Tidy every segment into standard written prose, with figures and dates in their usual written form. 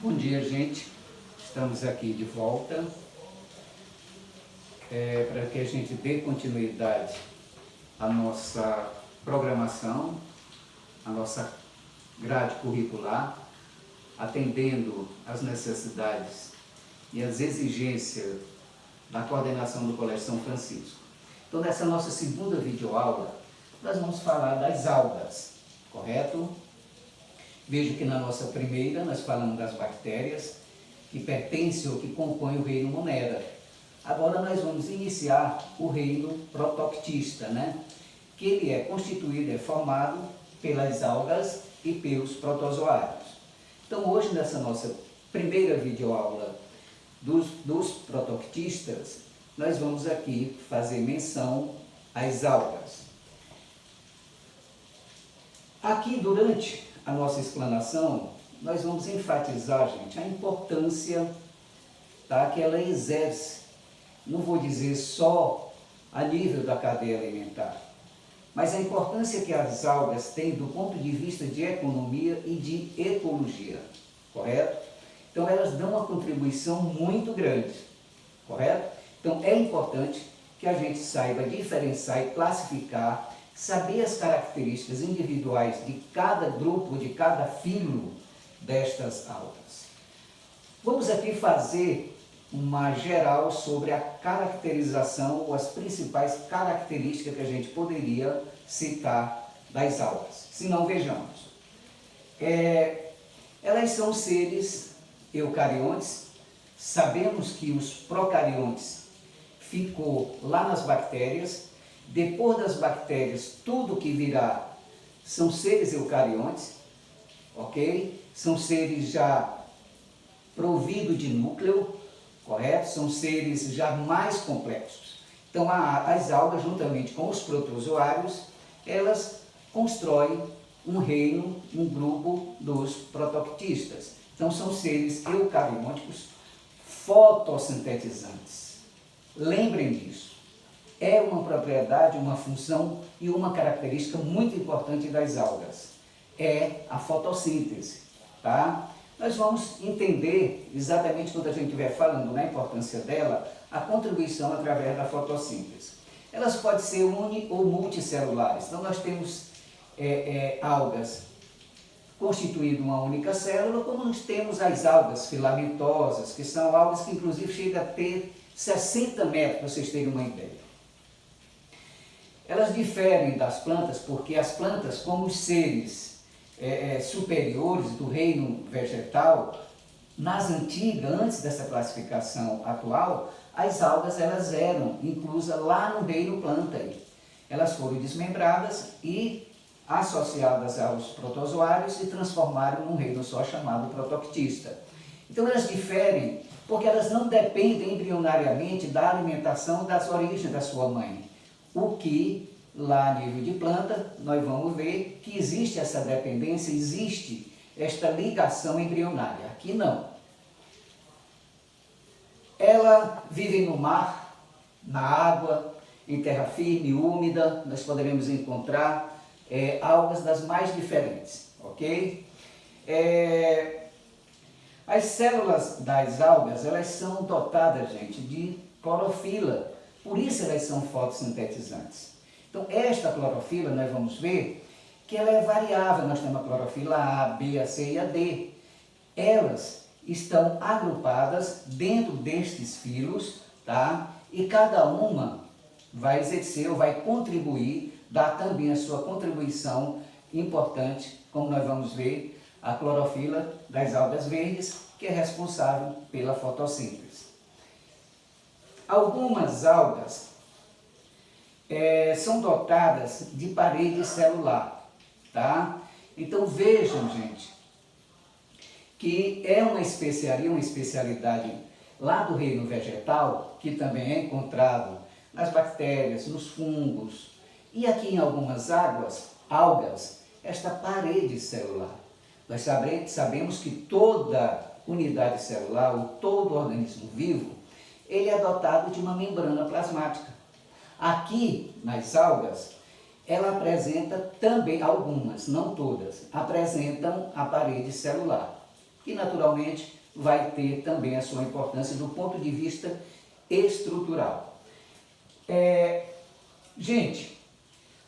Bom dia, gente. Estamos aqui de volta para que a gente dê continuidade à nossa programação, à nossa grade curricular, atendendo às necessidades e às exigências da coordenação do Colégio São Francisco. Então, nessa nossa segunda videoaula, nós vamos falar das algas, correto? Veja que na nossa primeira nós falamos das bactérias que pertencem ou que compõem o reino Monera. Agora nós vamos iniciar o reino protoctista, né? Que ele é constituído, é formado pelas algas e pelos protozoários. Então hoje nessa nossa primeira videoaula dos protoctistas, nós vamos aqui fazer menção às algas. Aqui durante a nossa explanação, nós vamos enfatizar, gente, a importância, tá, que ela exerce, não vou dizer só a nível da cadeia alimentar, mas a importância que as algas têm do ponto de vista de economia e de ecologia, correto? Então elas dão uma contribuição muito grande, correto? Então é importante que a gente saiba diferenciar e classificar, saber as características individuais de cada grupo, de cada filo destas algas. Vamos aqui fazer uma geral sobre a caracterização ou as principais características que a gente poderia citar das algas. Se não, vejamos. Elas são seres eucariontes. Sabemos que os procariontes ficou lá nas bactérias. Depois das bactérias, tudo que virá são seres eucariontes, ok? São seres já providos de núcleo, correto? São seres já mais complexos. Então, as algas, juntamente com os protozoários, elas constroem um reino, um grupo dos protoctistas. Então, são seres eucarióticos fotossintetizantes. Lembrem disso. É uma propriedade, uma função e uma característica muito importante das algas. É a fotossíntese, tá? Nós vamos entender exatamente quando a gente estiver falando na importância dela, a contribuição através da fotossíntese. Elas podem ser uni ou multicelulares. Então nós temos algas constituindo uma única célula, como nós temos as algas filamentosas, que são algas que inclusive chegam a ter 60 metros, para vocês terem uma ideia. Elas diferem das plantas porque as plantas, como os seres superiores do reino vegetal, nas antigas, antes dessa classificação atual, as algas elas eram inclusas lá no reino planta. Elas foram desmembradas e associadas aos protozoários e transformaram num reino só chamado protoctista. Então elas diferem porque elas não dependem embrionariamente da alimentação das origens da sua mãe. O que, lá a nível de planta, nós vamos ver que existe essa dependência, existe esta ligação embrionária. Aqui não. Ela vive no mar, na água, em terra firme, úmida. Nós poderemos encontrar algas das mais diferentes, ok? As células das algas, elas são dotadas, gente, de clorofila. Por isso elas são fotossintetizantes. Então, esta clorofila, nós vamos ver que ela é variável. Nós temos a clorofila A, B, a C e a D. Elas estão agrupadas dentro destes filos, tá? E cada uma vai exercer ou vai contribuir, dar também a sua contribuição importante, como nós vamos ver, a clorofila das algas verdes, que é responsável pela fotossíntese. Algumas algas são dotadas de parede celular, tá? Então vejam, gente, que é uma especialidade lá do reino vegetal, que também é encontrado nas bactérias, nos fungos, e aqui em algumas algas, esta parede celular. Nós sabemos que toda unidade celular, ou todo organismo vivo, ele é dotado de uma membrana plasmática. Aqui, nas algas, ela apresenta também, algumas, não todas, apresentam a parede celular. e naturalmente vai ter também a sua importância do ponto de vista estrutural. Gente,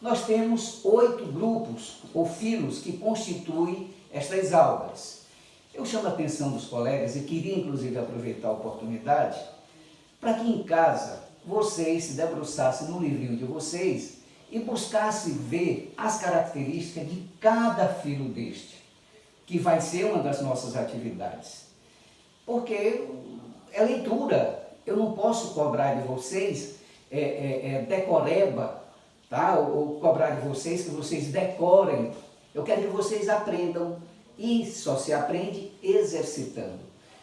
nós temos 8 grupos ou filos que constituem estas algas. Eu chamo a atenção dos colegas e queria inclusive aproveitar a oportunidade para que em casa vocês se debruçassem no livrinho de vocês e buscassem ver as características de cada filo deste, que vai ser uma das nossas atividades. Porque é leitura, eu não posso cobrar de vocês decoreba, tá? Ou cobrar de vocês que vocês decorem. Eu quero que vocês aprendam e só se aprende exercitando.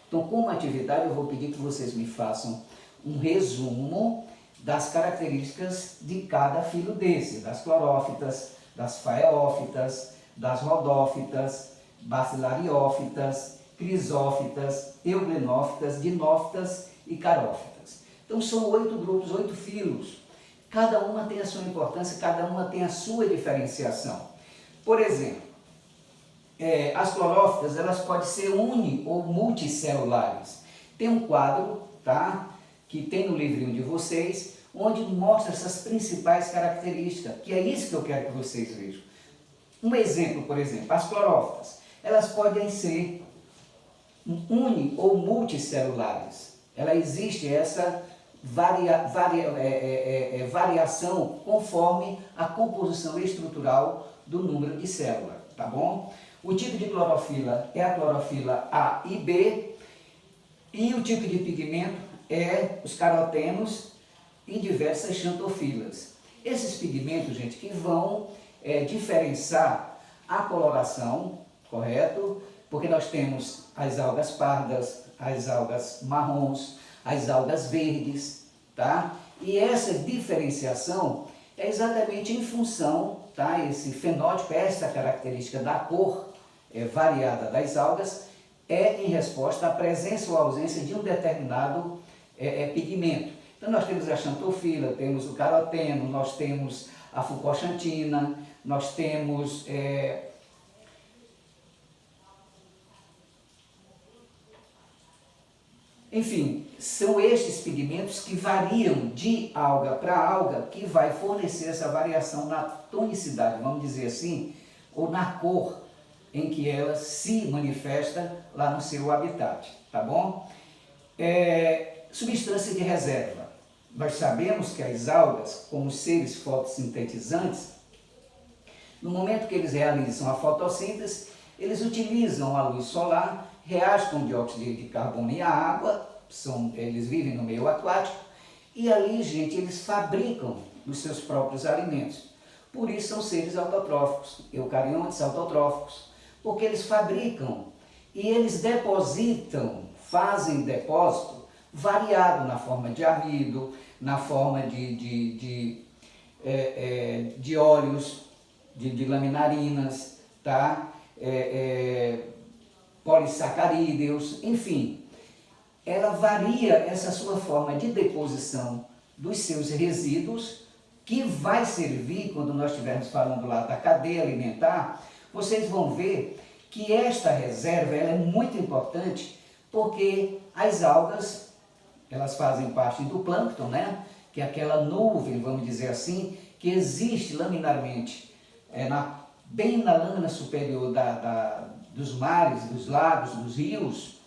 Então, como atividade, eu vou pedir que vocês me façam um resumo das características de cada filo desse, das clorófitas, das faeófitas, das rodófitas, bacilariófitas, crisófitas, euglenófitas, dinófitas e carófitas. Então são 8 grupos, 8 filos. Cada uma tem a sua importância, cada uma tem a sua diferenciação. Por exemplo, as clorófitas, elas podem ser uni ou multicelulares. Tem um quadro, tá, que tem no livrinho de vocês, onde mostra essas principais características, que é isso que eu quero que vocês vejam. Um exemplo, por exemplo, as clorófitas, elas podem ser uni ou multicelulares. Ela existe essa variação conforme a composição estrutural do número de células, tá bom? O tipo de clorofila é a clorofila A e B, e o tipo de pigmento é os carotenos e diversas xantofilas. Esses pigmentos, gente, que vão diferenciar a coloração, correto? Porque nós temos as algas pardas, as algas marrons, as algas verdes, tá? E essa diferenciação é exatamente em função, tá? Esse fenótipo, essa característica da cor variada das algas, é em resposta à presença ou ausência de um determinado pigmento. Então nós temos a xantofila, temos o caroteno, nós temos a fucoxantina, nós temos enfim, são estes pigmentos que variam de alga para alga, que vai fornecer essa variação na tonicidade, vamos dizer assim, ou na cor em que ela se manifesta lá no seu habitat, tá bom? Substância de reserva. Nós sabemos que as algas, como seres fotossintetizantes, no momento que eles realizam a fotossíntese, eles utilizam a luz solar, reagem com dióxido de carbono e a água, eles vivem no meio aquático, e ali, gente, eles fabricam os seus próprios alimentos. Por isso são seres autotróficos, eucariontes autotróficos, porque eles fabricam e eles depositam, fazem depósito variado na forma de amido, na forma de óleos, de laminarinas, tá? Polissacarídeos, enfim. Ela varia essa sua forma de deposição dos seus resíduos, que vai servir, quando nós estivermos falando lá da cadeia alimentar, vocês vão ver que esta reserva ela é muito importante, porque as algas, elas fazem parte do plâncton, né? Que é aquela nuvem, vamos dizer assim, que existe laminarmente bem na lâmina superior dos mares, dos lagos, dos rios,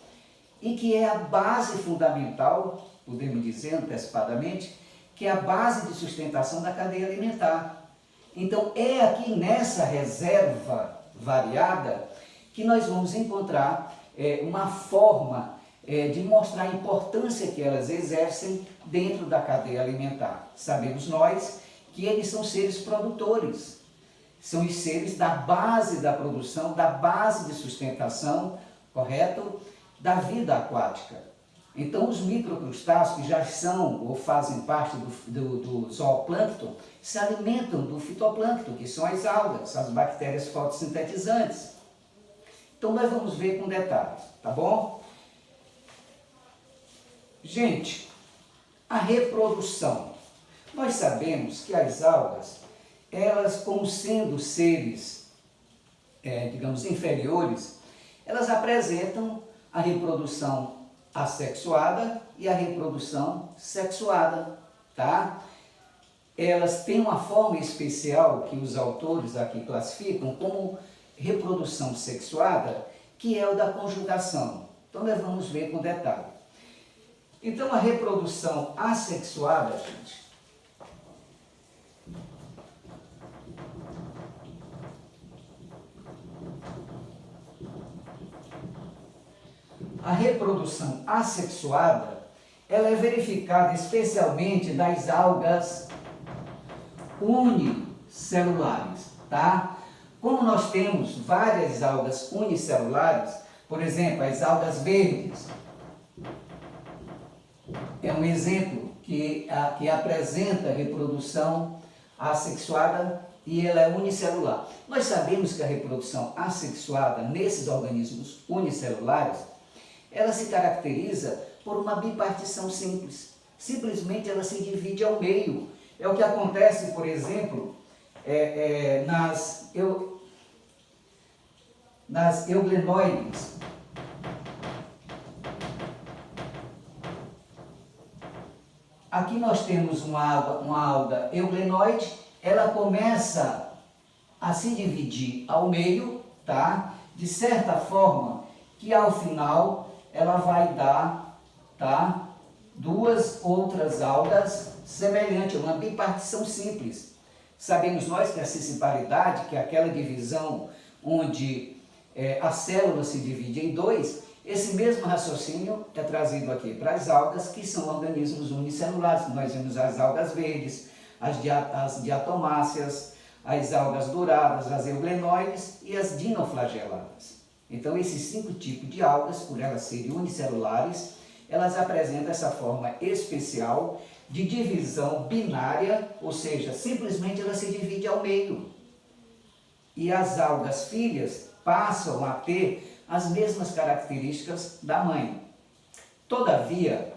e que é a base fundamental, podemos dizer antecipadamente, que é a base de sustentação da cadeia alimentar. Então é aqui nessa reserva variada que nós vamos encontrar uma forma de mostrar a importância que elas exercem dentro da cadeia alimentar. Sabemos nós que eles são seres produtores, são os seres da base da produção, da base de sustentação, correto? Da vida aquática. Então os microcrustáceos que já são ou fazem parte do zooplâncton se alimentam do fitoplâncton, que são as algas, as bactérias fotossintetizantes. Então nós vamos ver com detalhes, tá bom? Gente, a reprodução. Nós sabemos que as algas, elas como sendo seres, digamos, inferiores, elas apresentam a reprodução assexuada e a reprodução sexuada, tá? Elas têm uma forma especial que os autores aqui classificam como reprodução sexuada, que é o da conjugação. Então nós vamos ver com detalhe. Então a reprodução assexuada, gente, a reprodução assexuada, ela é verificada especialmente nas algas unicelulares, tá? Como nós temos várias algas unicelulares, por exemplo, as algas verdes, é um exemplo que apresenta reprodução assexuada e ela é unicelular. Nós sabemos que a reprodução assexuada nesses organismos unicelulares, ela se caracteriza por uma bipartição simples. Simplesmente ela se divide ao meio. É o que acontece, por exemplo, nas euglenoides. Aqui nós temos uma alga euglenoide, ela começa a se dividir ao meio, tá? De certa forma que ao final ela vai dar, tá? Duas outras algas semelhantes, uma bipartição simples. Sabemos nós que a cisparidade, que é aquela divisão onde a célula se divide em dois, esse mesmo raciocínio é trazido aqui para as algas, que são organismos unicelulares. Nós vemos as algas verdes, as diatomáceas, as algas douradas, as euglenoides e as dinoflageladas. Então, esses 5 tipos de algas, por elas serem unicelulares, elas apresentam essa forma especial de divisão binária, ou seja, simplesmente ela se divide ao meio. E as algas filhas passam a ter as mesmas características da mãe. Todavia,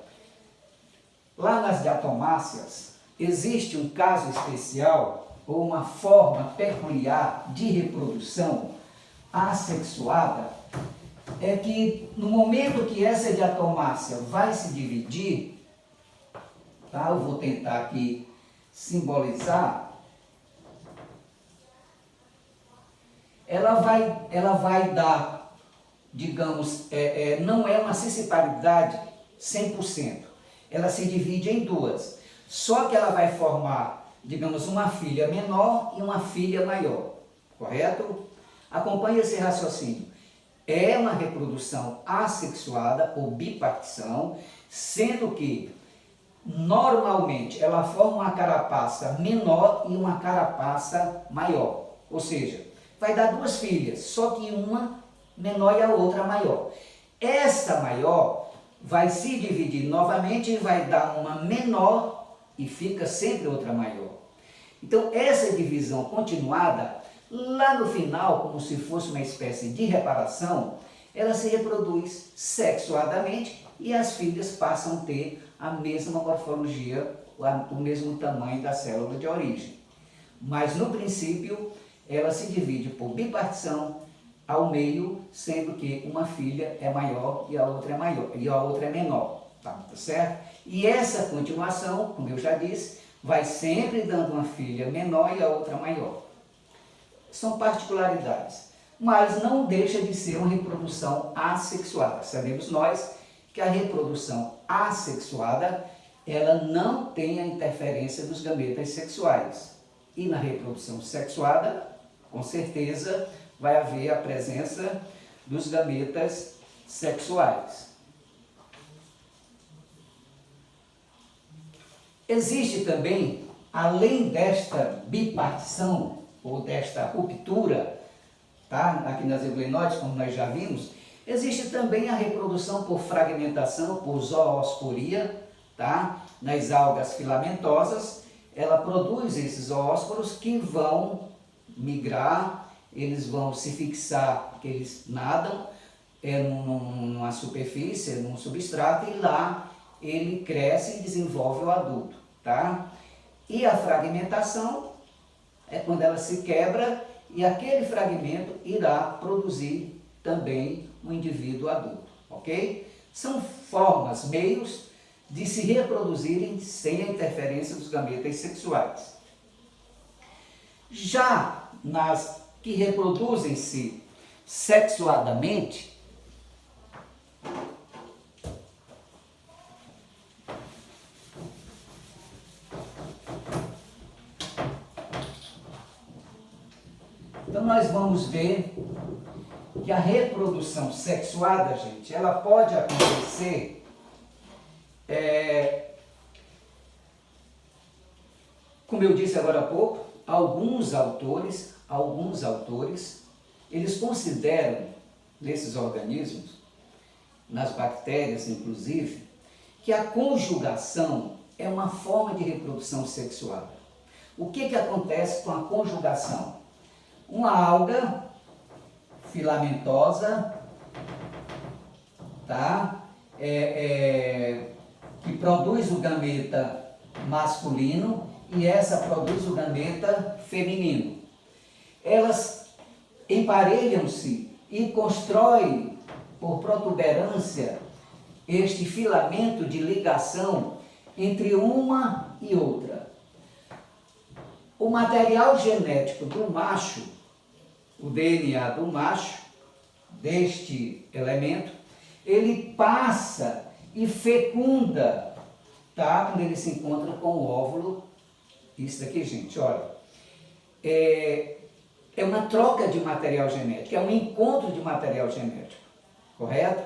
lá nas diatomáceas, existe um caso especial ou uma forma peculiar de reprodução assexuada, é que no momento que essa diatomácea vai se dividir, tá? Eu vou tentar aqui simbolizar, ela vai dar, digamos, não é uma cisparidade 100%, ela se divide em duas, só que ela vai formar, digamos, uma filha menor e uma filha maior, correto? Acompanhe esse raciocínio. É uma reprodução assexuada ou bipartição, sendo que normalmente ela forma uma carapaça menor e uma carapaça maior, ou seja, vai dar 2 filhas, só que uma menor e a outra maior. Essa maior vai se dividir novamente e vai dar uma menor e fica sempre outra maior. Então essa divisão continuada, lá no final, como se fosse uma espécie de reparação, ela se reproduz sexuadamente e as filhas passam a ter a mesma morfologia, o mesmo tamanho da célula de origem. Mas no princípio, ela se divide por bipartição ao meio, sendo que uma filha é maior e a outra é maior, e a outra é menor, tá certo? E essa continuação, como eu já disse, vai sempre dando uma filha menor e a outra maior. São particularidades, mas não deixa de ser uma reprodução assexuada. Sabemos nós que a reprodução assexuada, ela não tem a interferência dos gametas sexuais. E na reprodução sexuada, com certeza, vai haver a presença dos gametas sexuais. Existe também, além desta bipartição, ou desta ruptura, tá? Aqui nas euglenoides, como nós já vimos, existe também a reprodução por fragmentação, por zoosporia, tá? Nas algas filamentosas, ela produz esses zoósporos que vão migrar, eles vão se fixar, porque eles nadam numa superfície, num substrato, e lá ele cresce e desenvolve o adulto, tá? E a fragmentação é quando ela se quebra e aquele fragmento irá produzir também um indivíduo adulto, ok? São formas, meios de se reproduzirem sem a interferência dos gametas sexuais. Já nas que reproduzem-se sexuadamente, então nós vamos ver que a reprodução sexuada, gente, ela pode acontecer como eu disse agora há pouco, alguns autores, eles consideram nesses organismos, nas bactérias inclusive, que a conjugação é uma forma de reprodução sexuada. O que acontece com a conjugação? Uma alga filamentosa, tá? Que produz o gameta masculino e essa produz o gameta feminino. Elas emparelham-se e constroem por protuberância este filamento de ligação entre uma e outra. O material genético do macho, o DNA do macho, deste elemento, ele passa e fecunda, tá? Quando ele se encontra com o óvulo. Isso daqui, gente, olha, é uma troca de material genético, é um encontro de material genético, correto?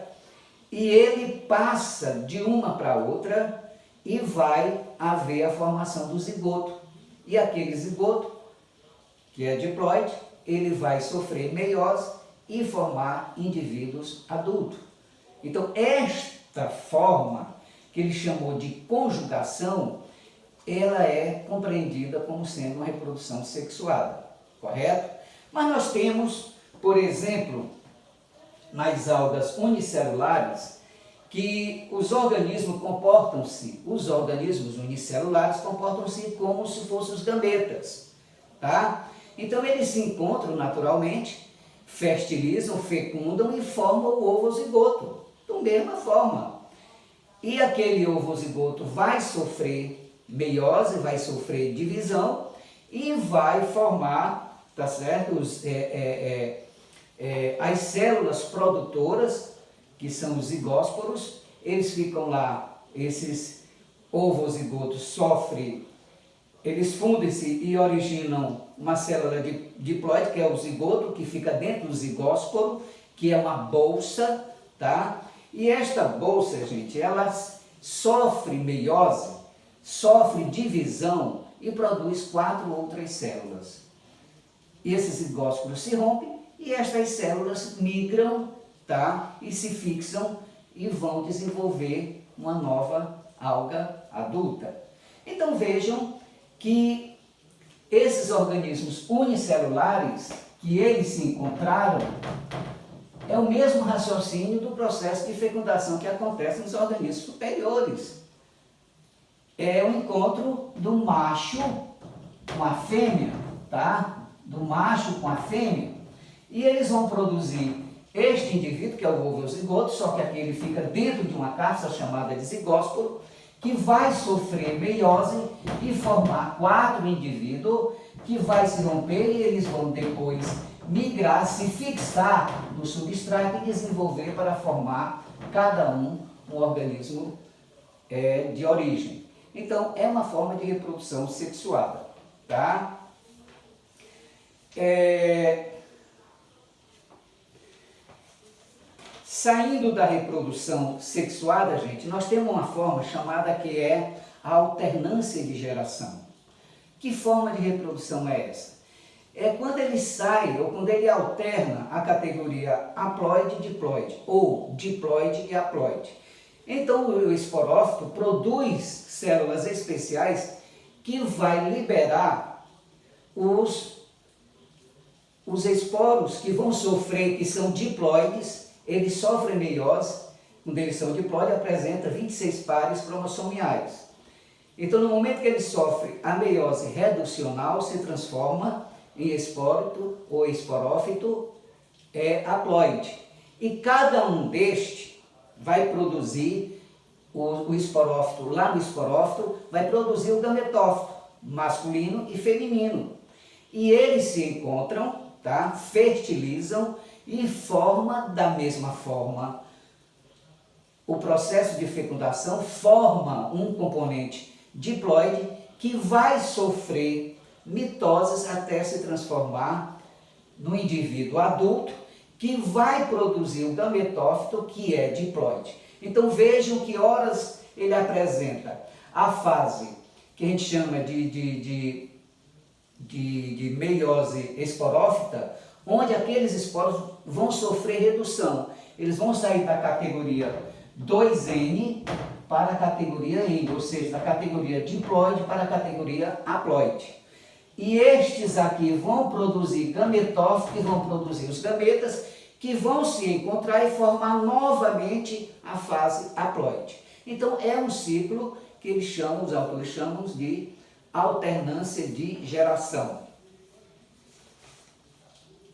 E ele passa de uma para outra e vai haver a formação do zigoto. E aquele zigoto, que é diploide, ele vai sofrer meiose e formar indivíduos adultos. Então, esta forma, que ele chamou de conjugação, ela é compreendida como sendo uma reprodução sexuada, correto? Mas nós temos, por exemplo, nas algas unicelulares, que os organismos unicelulares comportam-se como se fossem os gametas, tá? Então eles se encontram naturalmente, fertilizam, fecundam e formam o ovozigoto, da mesma forma. E aquele ovozigoto vai sofrer meiose, vai sofrer divisão e vai formar, tá certo? As células produtoras, que são os zigósporos, eles ficam lá, esses ovozigotos sofrem, eles fundem-se e originam uma célula diploide, que é o zigoto, que fica dentro do zigósporo, que é uma bolsa, tá? E esta bolsa, gente, ela sofre meiose, sofre divisão e produz 4 outras células. E esses zigósporos se rompem e estas células migram, tá? E se fixam e vão desenvolver uma nova alga adulta. Então vejam que esses organismos unicelulares que eles se encontraram é o mesmo raciocínio do processo de fecundação que acontece nos organismos superiores. É o encontro do macho com a fêmea, tá? Do macho com a fêmea. E eles vão produzir este indivíduo, que é o ovozigoto, só que aqui ele fica dentro de uma cápsula chamada de zigósporo, que vai sofrer meiose e formar 4 indivíduos, que vai se romper e eles vão depois migrar, se fixar no substrato e desenvolver para formar cada um organismo de origem. Então, é uma forma de reprodução sexuada, tá? Saindo da reprodução sexuada, gente, nós temos uma forma chamada que é a alternância de geração. Que forma de reprodução é essa? É quando ele sai, ou quando ele alterna a categoria haploide e diploide, ou diploide e haploide. Então o esporófito produz células especiais que vai liberar os esporos que vão sofrer, que são diploides, eles sofrem meiose, quando eles são diploides, apresenta 26 pares cromossomiais. Então, no momento que ele sofre a meiose reducional, se transforma em esporófito ou esporófito haploide. E cada um destes vai produzir o esporófito. Lá no esporófito vai produzir o gametófito, masculino e feminino. E eles se encontram, tá? Fertilizam e formam da mesma forma. O processo de fecundação forma um componente diploide que vai sofrer mitoses até se transformar no indivíduo adulto, que vai produzir o gametófito, que é diploide. Então vejam que horas ele apresenta a fase que a gente chama de meiose esporófita, onde aqueles esporos vão sofrer redução. Eles vão sair da categoria 2N para a categoria N, ou seja, da categoria diploide para a categoria haploide. E estes aqui vão produzir gametófito, que vão produzir os gametas, que vão se encontrar e formar novamente a fase haploide. Então é um ciclo que eles chamam, os autores chamam de alternância de geração.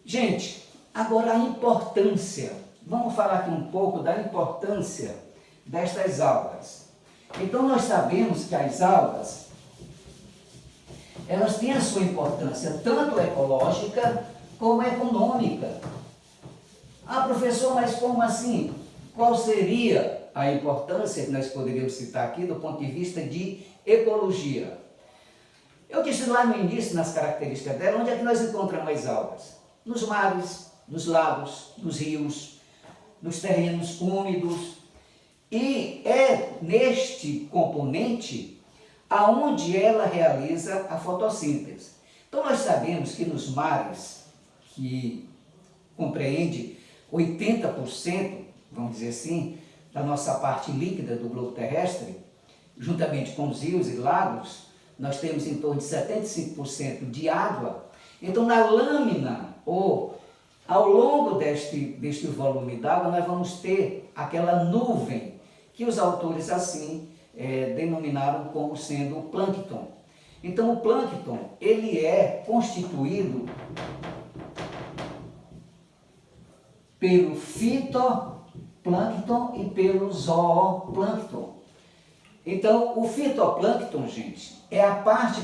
Gente, agora a importância. Vamos falar aqui um pouco da importância destas algas. Então nós sabemos que as algas, elas têm a sua importância tanto ecológica como econômica. Ah, professor, mas como assim? Qual seria a importância que nós poderíamos citar aqui do ponto de vista de ecologia? Eu disse lá no início, nas características dela, onde é que nós encontramos as algas? Nos mares, nos lagos, nos rios, nos terrenos úmidos. E é neste componente aonde ela realiza a fotossíntese. Então nós sabemos que nos mares, que compreende 80%, vamos dizer assim, da nossa parte líquida do globo terrestre, juntamente com os rios e lagos, nós temos em torno de 75% de água. Então na lâmina, ou ao longo deste volume d'água, nós vamos ter aquela nuvem, que os autores assim denominaram como sendo o plâncton. Então o plâncton, ele é constituído pelo fitoplâncton e pelo zooplâncton. Então o fitoplâncton, gente, é a parte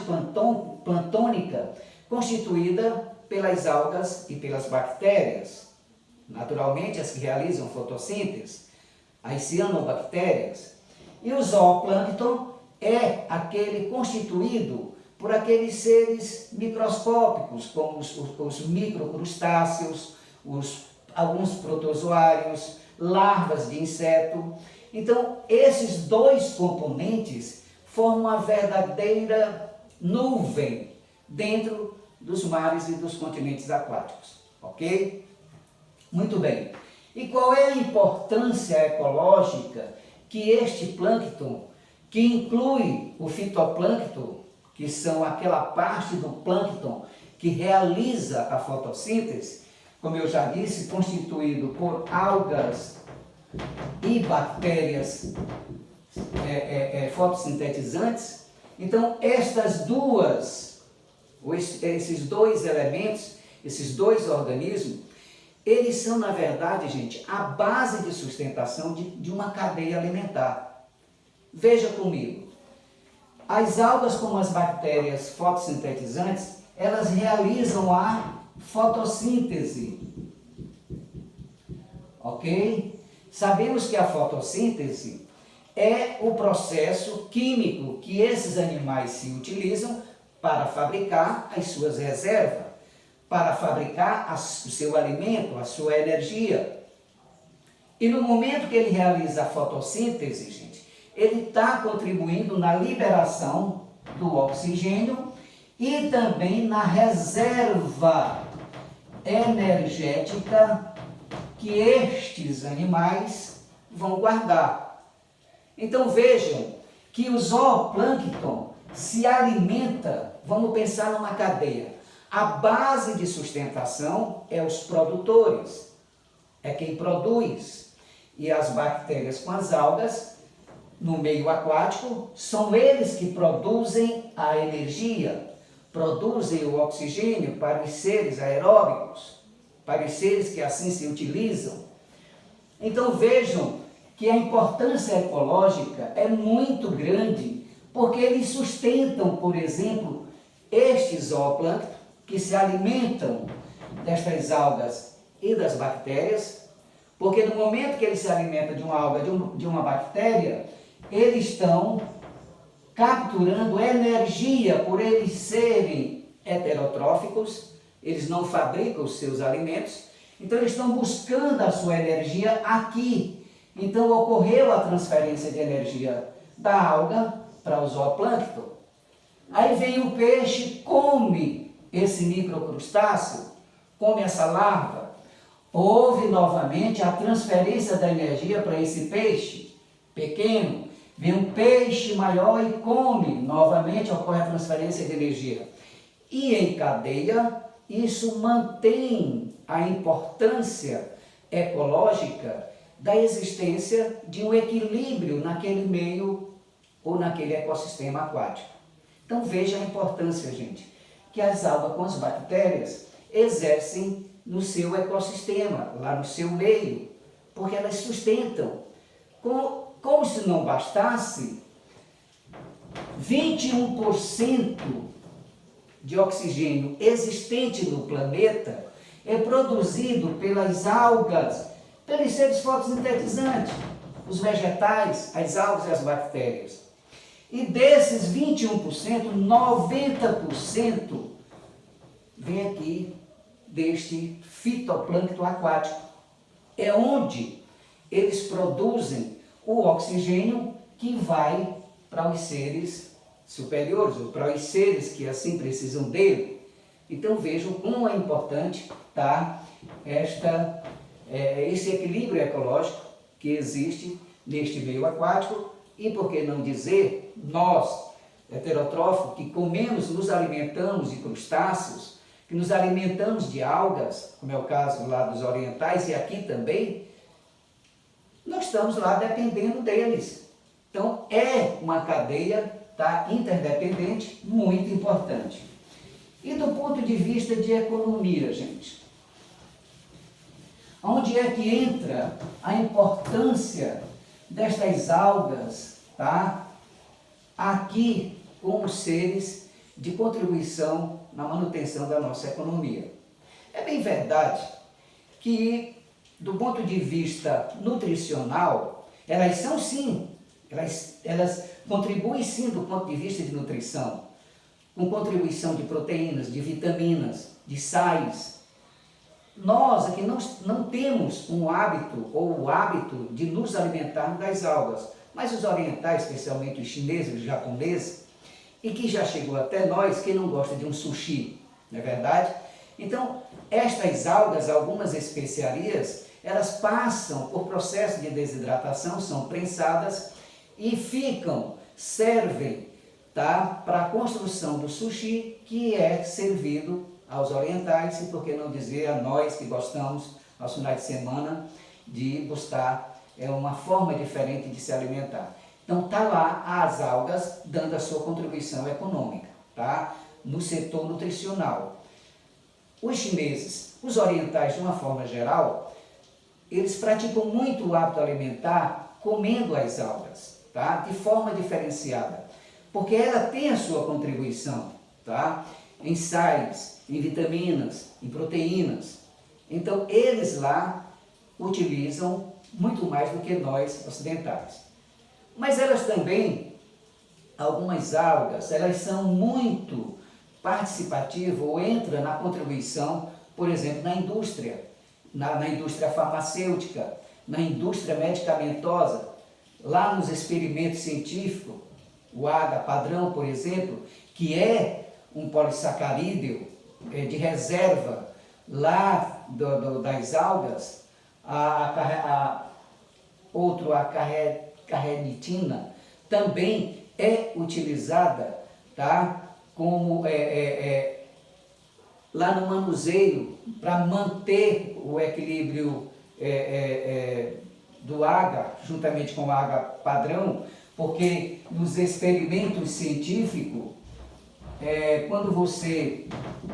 plantônica constituída pelas algas e pelas bactérias, naturalmente as que realizam fotossíntese, as cianobactérias. E o zooplâncton é aquele constituído por aqueles seres microscópicos, como os microcrustáceos, alguns protozoários, larvas de inseto. Então, esses dois componentes formam uma verdadeira nuvem dentro dos mares e dos continentes aquáticos, ok? Muito bem. E qual é a importância ecológica que este plâncton, que inclui o fitoplâncton, que são aquela parte do plâncton que realiza a fotossíntese, como eu já disse, constituído por algas e bactérias fotossintetizantes. Então, esses dois elementos, esses dois organismos, eles são, na verdade, gente, a base de sustentação de uma cadeia alimentar. Veja comigo, as algas, como as bactérias fotossintetizantes, elas realizam a fotossíntese, ok? Sabemos que a fotossíntese é o processo químico que esses animais se utilizam para fabricar as suas reservas, para fabricar o seu alimento, a sua energia. E no momento que ele realiza a fotossíntese, gente, ele está contribuindo na liberação do oxigênio e também na reserva energética que estes animais vão guardar. Então vejam que o zooplâncton se alimenta, vamos pensar numa cadeia. A base de sustentação é os produtores, é quem produz. E as bactérias com as algas, no meio aquático, são eles que produzem a energia, produzem o oxigênio para os seres aeróbicos, para os seres que assim se utilizam. Então vejam que a importância ecológica é muito grande, porque eles sustentam, por exemplo, estes zooplâncton que se alimentam destas algas e das bactérias, porque no momento que eles se alimentam de uma alga, de uma bactéria, eles estão capturando energia por eles serem heterotróficos, eles não fabricam os seus alimentos, então eles estão buscando a sua energia aqui. Então ocorreu a transferência de energia da alga para o zooplâncton. Aí vem o peixe, come esse microcrustáceo, come essa larva. Houve novamente a transferência da energia para esse peixe pequeno. Vem um peixe maior e come. Novamente ocorre a transferência de energia. E em cadeia, isso mantém a importância ecológica da existência de um equilíbrio naquele meio ou naquele ecossistema aquático. Então veja a importância, gente, que as algas com as bactérias exercem no seu ecossistema, lá no seu meio, porque elas sustentam. Como se não bastasse, 21% de oxigênio existente no planeta é produzido pelas algas, pelos seres fotossintetizantes, os vegetais, as algas e as bactérias. E desses 21%, 90% vem aqui deste fitoplâncton aquático. É onde eles produzem o oxigênio que vai para os seres superiores, ou para os seres que assim precisam dele. Então vejam como é importante esse equilíbrio ecológico que existe neste meio aquático. E por que não dizer, nós, heterotróficos, que comemos, nos alimentamos de crustáceos, que nos alimentamos de algas, como é o caso lá dos orientais e aqui também, nós estamos lá dependendo deles. Então é uma cadeia interdependente muito importante. E do ponto de vista de economia, gente, onde é que entra a importância destas algas, aqui como seres de contribuição na manutenção da nossa economia? É bem verdade que, do ponto de vista nutricional, elas são sim, elas contribuem sim do ponto de vista de nutrição, com contribuição de proteínas, de vitaminas, de sais. Nós aqui não temos um hábito ou o hábito de nos alimentarmos das algas, mas os orientais, especialmente os chineses, os japoneses, e que já chegou até nós, quem não gosta de um sushi, não é verdade? Então, estas algas, algumas especiarias, elas passam por processo de desidratação, são prensadas e servem para a construção do sushi, que é servido aos orientais, e por que não dizer a nós que gostamos, aos finais de semana, de buscar uma forma diferente de se alimentar. Então está lá as algas dando a sua contribuição econômica, no setor nutricional. Os chineses, os orientais de uma forma geral, eles praticam muito o hábito alimentar comendo as algas, de forma diferenciada, porque ela tem a sua contribuição, em sais, em vitaminas, em proteínas. Então, eles lá utilizam muito mais do que nós ocidentais. Mas elas também, algumas algas, elas são muito participativas ou entram na contribuição, por exemplo, na indústria, na indústria farmacêutica, na indústria medicamentosa, lá nos experimentos científicos, o AGA padrão, por exemplo, que é um polissacarídeo de reserva lá das algas, a carrenitina também é utilizada, como lá no manuseio para manter o equilíbrio do AGA, juntamente com o AGA padrão, porque nos experimentos científicos, quando você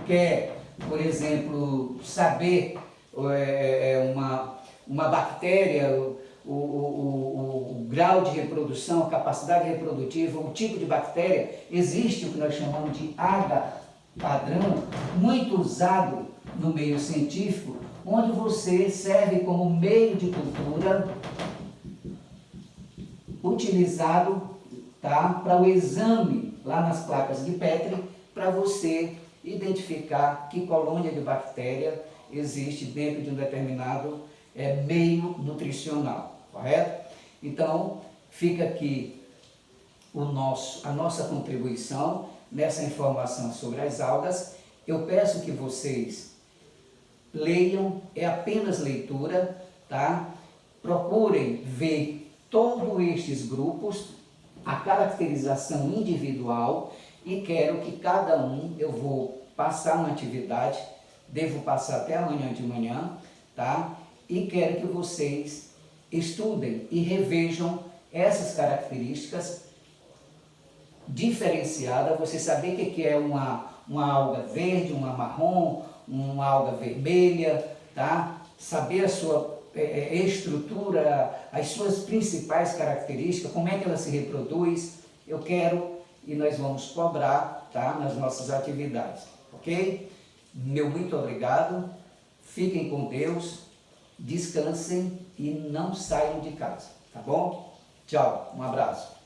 quer, por exemplo, saber uma bactéria, o grau de reprodução, a capacidade reprodutiva, o tipo de bactéria, existe o que nós chamamos de H padrão, muito usado no meio científico, onde você serve como meio de cultura utilizado, tá, para o exame lá nas placas de Petri, para você identificar que colônia de bactéria existe dentro de um determinado meio nutricional, correto? Então, fica aqui a nossa contribuição nessa informação sobre as algas. Eu peço que vocês leiam, é apenas leitura, tá? Procurem ver todos estes grupos, a caracterização individual, e quero que cada um, eu vou passar uma atividade, devo passar até amanhã de manhã, tá? E quero que vocês estudem e revejam essas características diferenciadas, você saber o que é uma alga verde, uma marrom, uma alga vermelha, tá? Saber a sua estrutura, as suas principais características, como é que ela se reproduz, eu quero e nós vamos cobrar, tá? Nas nossas atividades, ok? Meu muito obrigado, fiquem com Deus, descansem e não saiam de casa, tá bom? Tchau, um abraço.